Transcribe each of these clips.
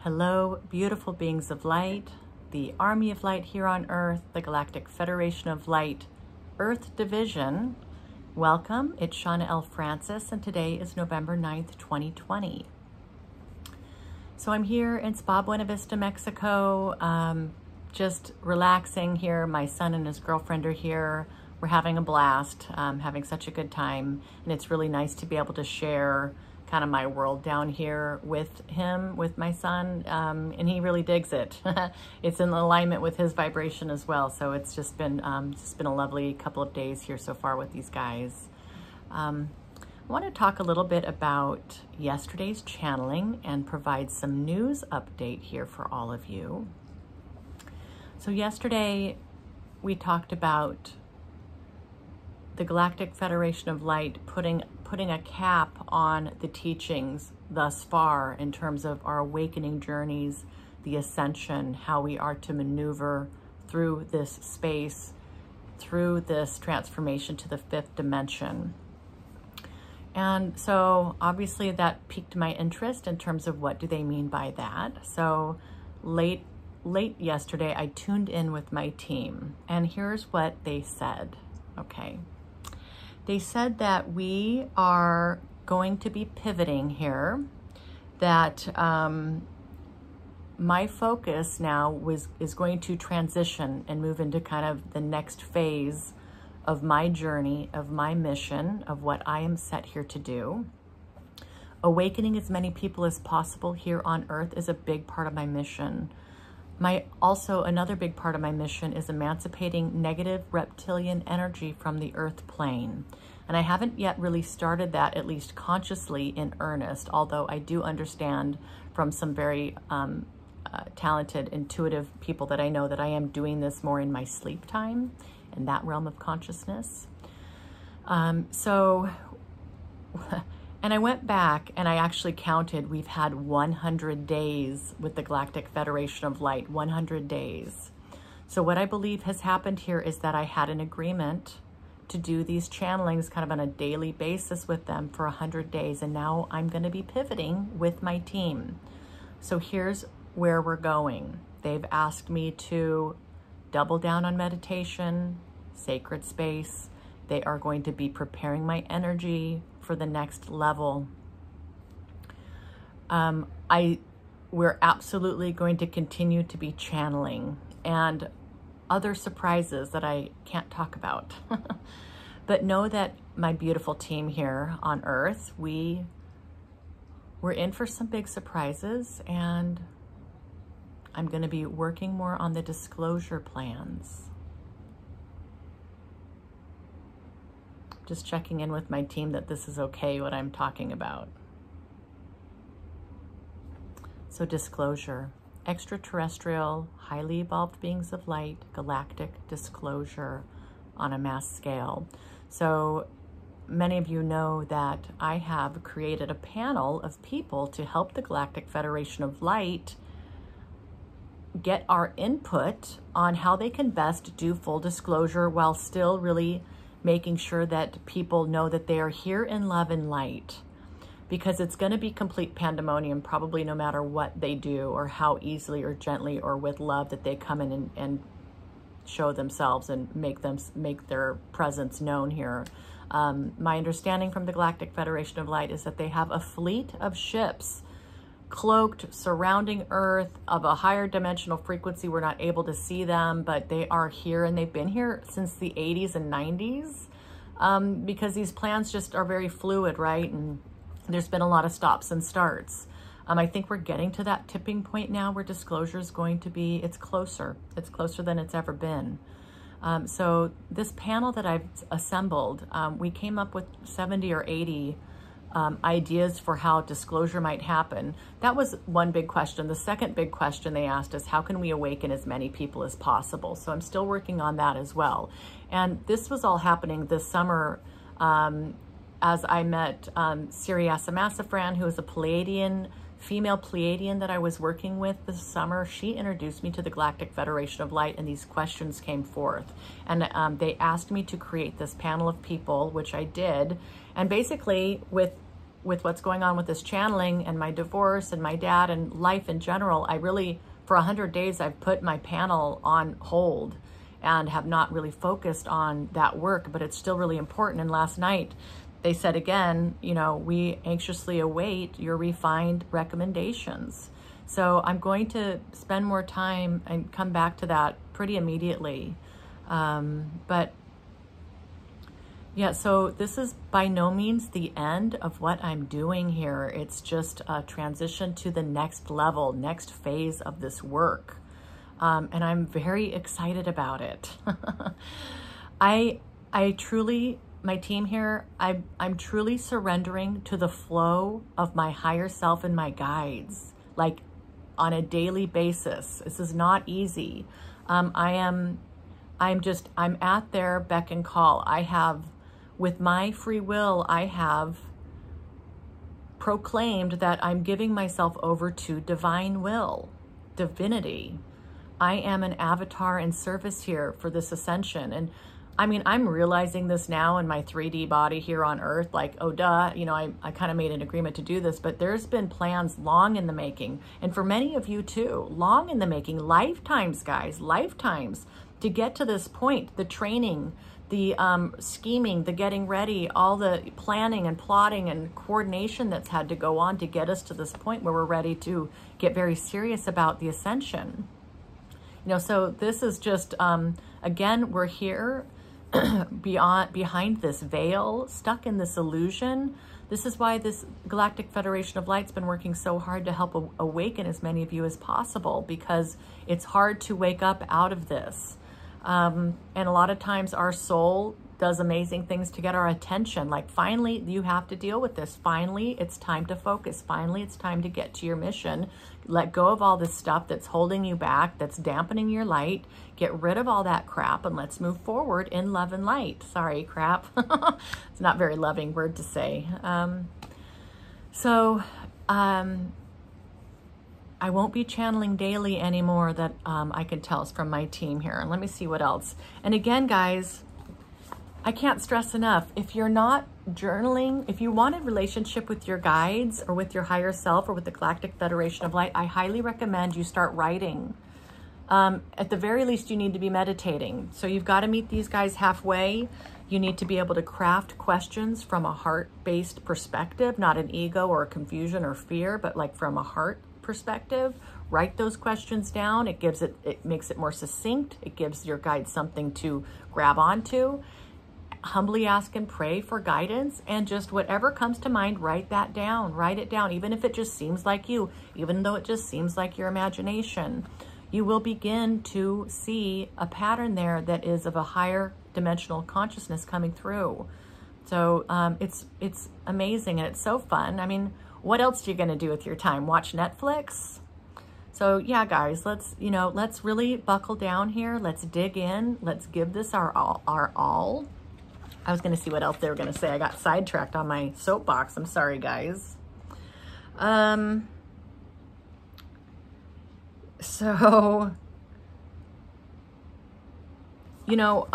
Hello, beautiful beings of light, the Army of Light here on Earth, the Galactic Federation of Light, Earth Division. Welcome, it's Shawna L. and today is November 9th, 2020. So I'm here in Spa Buena Vista, Mexico, just relaxing here. My son and his girlfriend are here. We're having a blast, having such a good time, and it's really nice to be able to share kind of my world down here with him, with my son, and he really digs it. It's in alignment with his vibration as well, so it's just been a lovely couple of days here so far with these guys. I want to talk a little bit about yesterday's channeling and provide some news update here for all of you. So yesterday we talked about the Galactic Federation of Light putting a cap on the teachings thus far in terms of our awakening journeys, the ascension, how we are to maneuver through this space, through this transformation to the fifth dimension. And so obviously that piqued my interest in terms of what do they mean by that. So late yesterday, I tuned in with my team, and here's what they said, okay? They said that we are going to be pivoting here, that my focus now is going to transition and move into kind of the next phase of my journey, of my mission, of what I am set here to do. Awakening as many people as possible here on Earth is a big part of my mission. Also, another big part of my mission is emancipating negative reptilian energy from the Earth plane. And I haven't yet really started that, at least consciously in earnest, although I do understand from some very talented, intuitive people that I know that I am doing this more in my sleep time, in that realm of consciousness. And I went back and I actually counted, we've had 100 days with the Galactic Federation of Light, 100 days. So what I believe has happened here is that I had an agreement to do these channelings kind of on a daily basis with them for 100 days. And now I'm going to be pivoting with my team. So here's where we're going. They've asked me to double down on meditation, sacred space. They are going to be preparing my energy for the next level. We're absolutely going to continue to be channeling and other surprises that I can't talk about. But know that my beautiful team here on Earth, we're in for some big surprises, and I'm going to be working more on the disclosure plans. Just checking in with my team that this is okay, what I'm talking about. So disclosure, extraterrestrial, highly evolved beings of light, galactic disclosure on a mass scale. So many of you know that I have created a panel of people to help the Galactic Federation of Light get our input on how they can best do full disclosure while still really making sure that people know that they are here in love and light, because it's going to be complete pandemonium probably no matter what they do or how easily or gently or with love that they come in and show themselves and make their presence known here. My understanding from the Galactic Federation of Light is that they have a fleet of ships cloaked surrounding Earth of a higher dimensional frequency. We're not able to see them, but they are here, and they've been here since the 80s and 90s, because these plans just are very fluid, right? And there's been a lot of stops and starts. I think we're getting to that tipping point now where disclosure is going to be, it's closer than it's ever been. So this panel that I've assembled, we came up with 70 or 80 ideas for how disclosure might happen. That was one big question. The second big question they asked is, how can we awaken as many people as possible? So I'm still working on that as well. And this was all happening this summer as I met Siriasa Massafran, who is a Pleiadian, female Pleiadian that I was working with this summer. She introduced me to the Galactic Federation of Light, and these questions came forth. And they asked me to create this panel of people, which I did. And basically, with with what's going on with this channeling and my divorce and my dad and life in general, I really, for 100 days, I've put my panel on hold and have not really focused on that work, but it's still really important. And last night they said again, you know, we anxiously await your refined recommendations. So I'm going to spend more time and come back to that pretty immediately. But yeah, so this is by no means the end of what I'm doing here. It's just a transition to the next level, next phase of this work. And I'm very excited about it. I truly, my team here, I'm truly surrendering to the flow of my higher self and my guides, like on a daily basis. This is not easy. I'm at their beck and call. I have, with my free will, I have proclaimed that I'm giving myself over to divine will, divinity. I am an avatar in service here for this ascension. And I mean, I'm realizing this now in my 3D body here on Earth, like, oh, duh, you know, I kind of made an agreement to do this, but there's been plans long in the making. And for many of you too, long in the making, lifetimes, guys, lifetimes to get to this point, the training, the scheming, the getting ready, all the planning and plotting and coordination that's had to go on to get us to this point where we're ready to get very serious about the ascension. You know, so this is just, again, we're here behind this veil, stuck in this illusion. This is why this Galactic Federation of Light's been working so hard to help awaken as many of you as possible, because it's hard to wake up out of this. And a lot of times our soul does amazing things to get our attention. Like, finally, you have to deal with this. Finally, it's time to focus. Finally, it's time to get to your mission. Let go of all this stuff that's holding you back, that's dampening your light. Get rid of all that crap, and let's move forward in love and light. Sorry, crap. It's not a very loving word to say. I won't be channeling daily anymore, that I can tell from my team here. And let me see what else. And again, guys, I can't stress enough, if you're not journaling, if you want a relationship with your guides or with your higher self or with the Galactic Federation of Light, I highly recommend you start writing. At the very least, you need to be meditating. So you've got to meet these guys halfway. You need to be able to craft questions from a heart-based perspective, not an ego or a confusion or fear, but like from a heart perspective. Write those questions down. It makes it more succinct. It gives your guide something to grab onto. Humbly ask and pray for guidance, and just whatever comes to mind, write that down. Write it down, even if it just seems like you, even though it just seems like your imagination. You will begin to see a pattern there that is of a higher dimensional consciousness coming through. So it's amazing, and it's so fun. I mean, what else are you going to do with your time? Watch Netflix? So yeah, guys, let's really buckle down here. Let's dig in. Let's give this our all. I was going to see what else they were going to say. I got sidetracked on my soapbox. I'm sorry, guys. So, you know,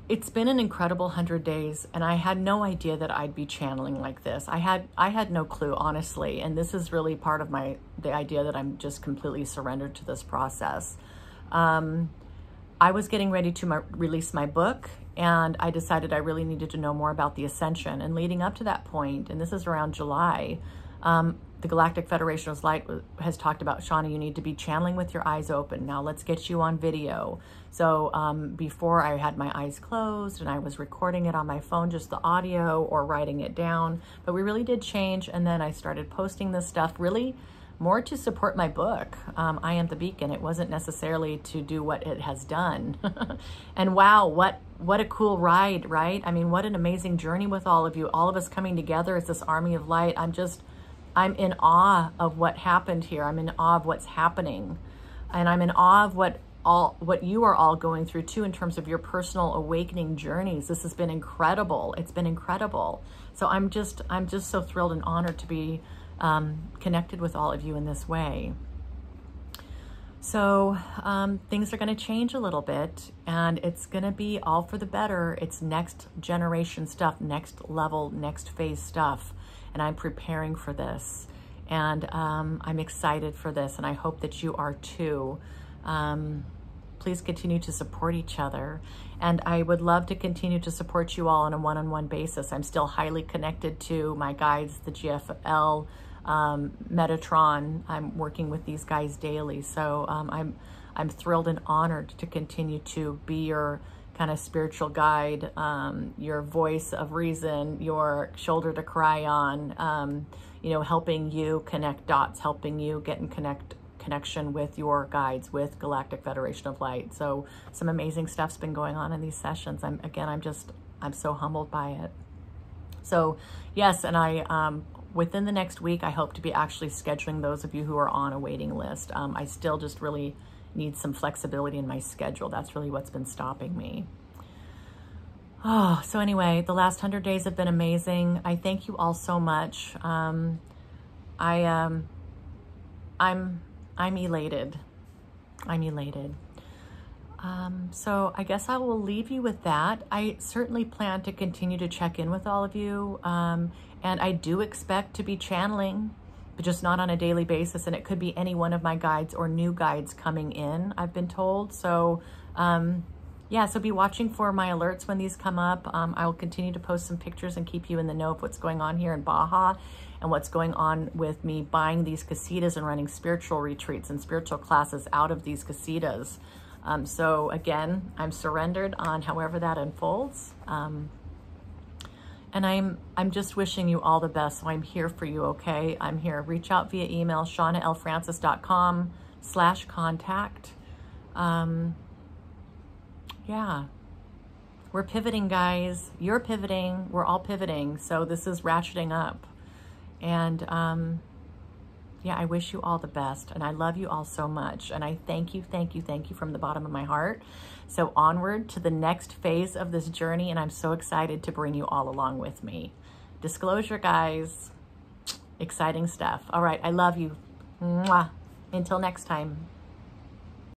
it's been an incredible 100 days, and I had no idea that I'd be channeling like this. I had no clue, honestly. And this is really part of the idea that I'm just completely surrendered to this process. I was getting ready to release my book, and I decided I really needed to know more about the ascension. And leading up to that point, and this is around July, the Galactic Federation of Light has talked about, Shawna, you need to be channeling with your eyes open. Now let's get you on video. So before, I had my eyes closed and I was recording it on my phone, just the audio, or writing it down. But we really did change. And then I started posting this stuff really more to support my book, I Am the Beacon. It wasn't necessarily to do what it has done. And wow, what a cool ride, right? I mean, what an amazing journey with all of you, all of us coming together as this army of light. I'm in awe of what happened here. I'm in awe of what's happening. And I'm in awe of what you are all going through too, in terms of your personal awakening journeys. This has been incredible. It's been incredible. So I'm just so thrilled and honored to be connected with all of you in this way. So things are going to change a little bit, and it's going to be all for the better. It's next generation stuff, next level, next phase stuff. And I'm preparing for this. And I'm excited for this, and I hope that you are too. Please continue to support each other. And I would love to continue to support you all on a one-on-one basis. I'm still highly connected to my guides, the GFL, Metatron. I'm working with these guys daily. So I'm thrilled and honored to continue to be your kind of spiritual guide, your voice of reason, your shoulder to cry on, you know, helping you connect dots, helping you get in connection with your guides, with Galactic Federation of Light. So some amazing stuff's been going on in these sessions. I'm so humbled by it. So yes, and within the next week, I hope to be actually scheduling those of you who are on a waiting list. I still just really need some flexibility in my schedule. That's really what's been stopping me. Oh, so anyway, the last 100 days have been amazing. I thank you all so much. I'm elated. I'm elated. So I guess I will leave you with that. I certainly plan to continue to check in with all of you. And I do expect to be channeling, but just not on a daily basis. And it could be any one of my guides or new guides coming in, I've been told. So, yeah, so be watching for my alerts when these come up. I will continue to post some pictures and keep you in the know of what's going on here in Baja and what's going on with me buying these casitas and running spiritual retreats and spiritual classes out of these casitas. So again, I'm surrendered on however that unfolds. And I'm just wishing you all the best. So I'm here for you, okay? I'm here. Reach out via email, shawnalfrancis.com/contact. Yeah, we're pivoting, guys. You're pivoting. We're all pivoting. So this is ratcheting up. And yeah, I wish you all the best. And I love you all so much. And I thank you from the bottom of my heart. So onward to the next phase of this journey. And I'm so excited to bring you all along with me. Disclosure, guys. Exciting stuff. All right, I love you. Mwah. Until next time.